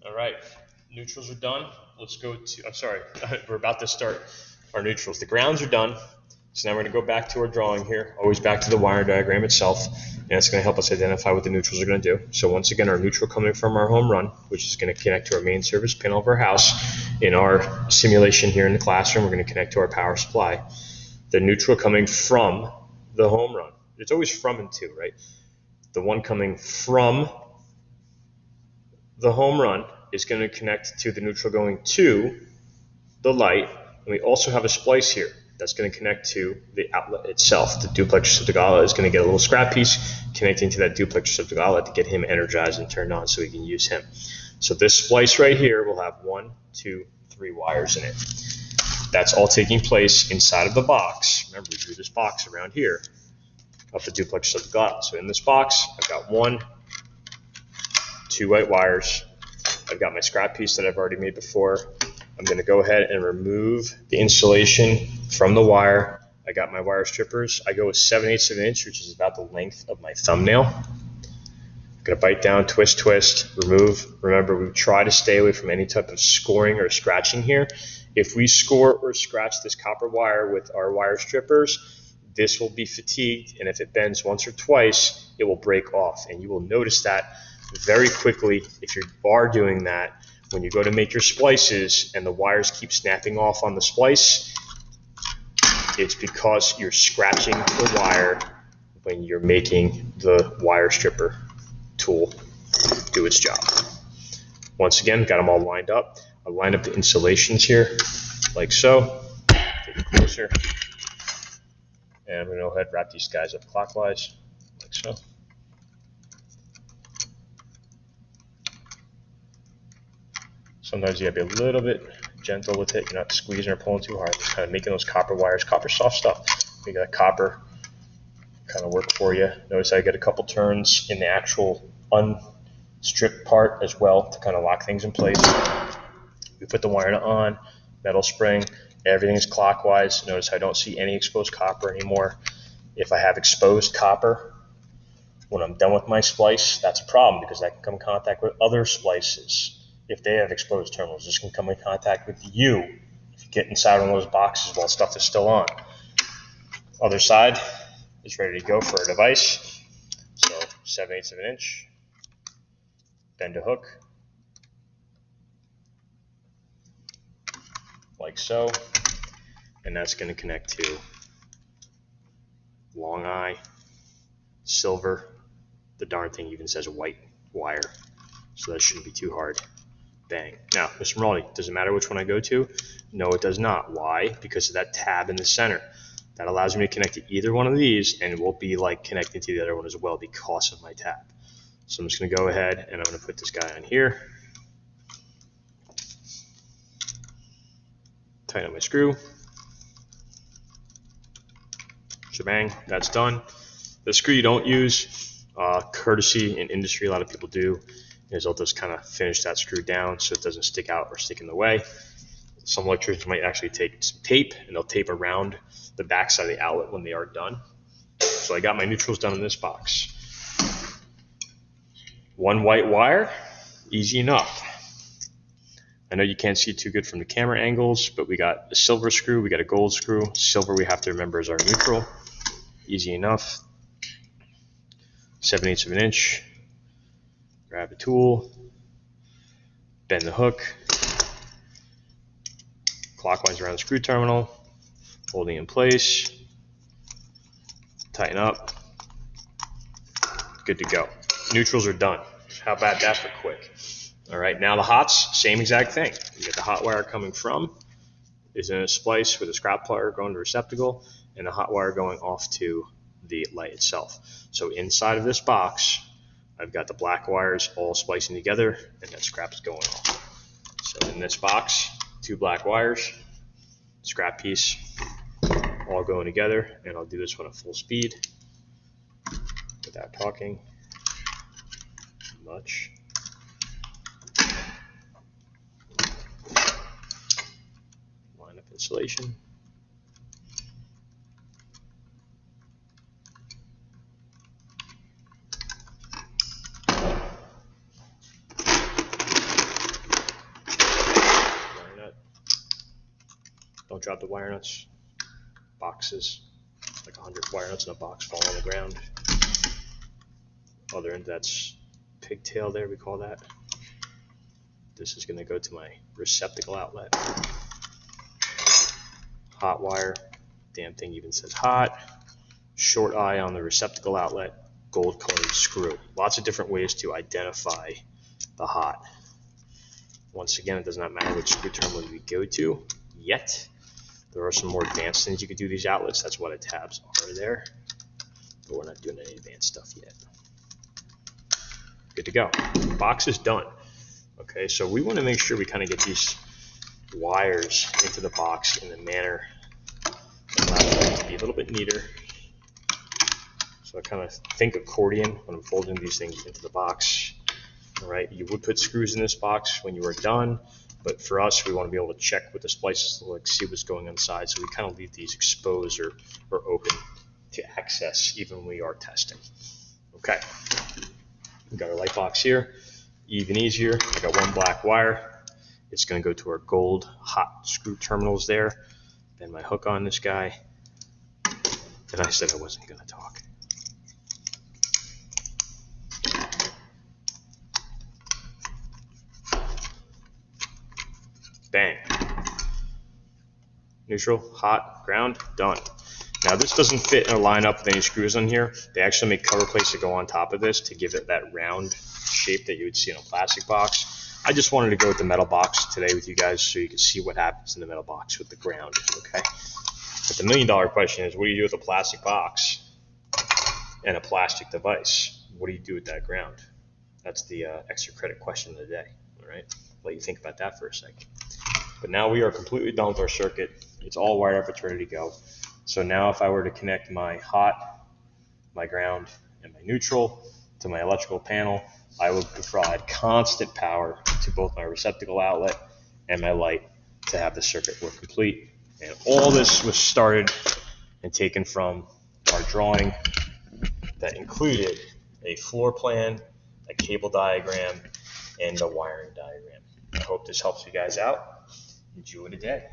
All right, neutrals are done. Let's go to, I'm sorry, we're about to start our neutrals. The grounds are done. So now we're going to go back to our drawing here, always back to the wire diagram itself, and it's going to help us identify what the neutrals are going to do. So once again, our neutral coming from our home run, which is going to connect to our main service panel of our house. In our simulation here in the classroom, we're going to connect to our power supply. The neutral coming from the home run. It's always from and to, right? The one coming from the home run is going to connect to the neutral going to the light. And we also have a splice here that's going to connect to the outlet itself. The duplex receptacle outlet is going to get a little scrap piece connecting to that duplex receptacle outlet to get him energized and turned on so we can use him. So this splice right here will have 1, 2, 3 wires in it. That's all taking place inside of the box. Remember, we drew this box around here of the duplex receptacle outlet. So in this box, I've got 1, 2 white wires. I've got my scrap piece that I've already made before. I'm going to go ahead and remove the insulation from the wire. I got my wire strippers. I go with 7/8 of an inch, which is about the length of my thumbnail. I'm going to bite down, twist, twist, remove. Remember, we try to stay away from any type of scoring or scratching here. If we score or scratch this copper wire with our wire strippers, this will be fatigued, and if it bends once or twice, it will break off. And you will notice that very quickly if you are doing that. When you go to make your splices and the wires keep snapping off on the splice, it's because you're scratching the wire when you're making the wire stripper tool do its job. Once again, got them all lined up. I'll line up the insulations here like so. Take it closer. And I'm going to go ahead and wrap these guys up clockwise like so. Sometimes you have to be a little bit gentle with it. You're not squeezing or pulling too hard. Just kind of making those copper wires, copper soft stuff. Make that copper kind of work for you. Notice I get a couple turns in the actual unstripped part as well to kind of lock things in place. We put the wire on, metal spring, everything is clockwise. Notice I don't see any exposed copper anymore. If I have exposed copper when I'm done with my splice, that's a problem because that can come in contact with other splices. If they have exposed terminals, this can come in contact with you if you get inside one of those boxes while stuff is still on. Other side is ready to go for a device. So 7/8 of an inch, bend a hook, like so, and that's going to connect to long eye, silver, the darn thing even says white wire, so that shouldn't be too hard. Bang. Now, Mr. Maraldi, does it matter which one I go to? No, it does not. Why? Because of that tab in the center. That allows me to connect to either one of these, and it will be like connecting to the other one as well because of my tab. So I'm just going to go ahead and I'm going to put this guy on here. Tighten up my screw. Shebang, that's done. The screw you don't use, courtesy in industry, a lot of people do, is they'll just kind of finish that screw down so it doesn't stick out or stick in the way. Some electricians might actually take some tape and they'll tape around the back side of the outlet when they are done. So I got my neutrals done in this box. 1 white wire, easy enough. I know you can't see too good from the camera angles, but we got a silver screw, we got a gold screw. Silver we have to remember is our neutral. Easy enough. 7/8 of an inch. Grab a tool, bend the hook, clockwise around the screw terminal, holding in place, tighten up, good to go. Neutrals are done. How about that for quick? All right, now the hots, same exact thing. You get the hot wire coming from, is in a splice with a scrap wire going to receptacle, and the hot wire going off to the light itself. So inside of this box, I've got the black wires all splicing together, and that scrap is going off. So in this box, 2 black wires, scrap piece, all going together, and I'll do this one at full speed without talking much. Line up insulation. drop the wire nuts. Boxes, like 100 wire nuts in a box falling on the ground. Other end, that's pigtail there, we call that. This is going to go to my receptacle outlet. Hot wire, damn thing even says hot. Short eye on the receptacle outlet, gold colored screw. Lots of different ways to identify the hot. Once again, it does not matter which screw terminal we go to yet. There are some more advanced things you could do these outlets. That's why the tabs are there. But we're not doing any advanced stuff yet. Good to go. Box is done. Okay, so we want to make sure we kind of get these wires into the box in a manner that allows it to be a little bit neater. So I kind of think accordion when I'm folding these things into the box. All right, you would put screws in this box when you are done, but for us, we want to be able to check what the splices look like, see what's going on inside, so we kind of leave these exposed or open to access even when we are testing. Okay, we got our light box here, even easier. I got one black wire. It's going to go to our gold hot screw terminals there. Then my hook on this guy. And I said I wasn't going to talk. Bang. Neutral, hot, ground, done. Now this doesn't fit or line up with any screws on here. They actually make cover plates that go on top of this to give it that round shape that you would see in a plastic box. I just wanted to go with the metal box today with you guys so you can see what happens in the metal box with the ground, okay? But the $1 million question is, what do you do with a plastic box and a plastic device? What do you do with that ground? That's the extra credit question of the day, all right? Let you think about that for a second. But now we are completely done with our circuit. It's all wired up, it's ready to go. So now if I were to connect my hot, my ground, and my neutral to my electrical panel, I would provide constant power to both my receptacle outlet and my light to have the circuit work complete. And all this was started and taken from our drawing that included a floor plan, a cable diagram, and a wiring diagram. I hope this helps you guys out. Enjoy the day.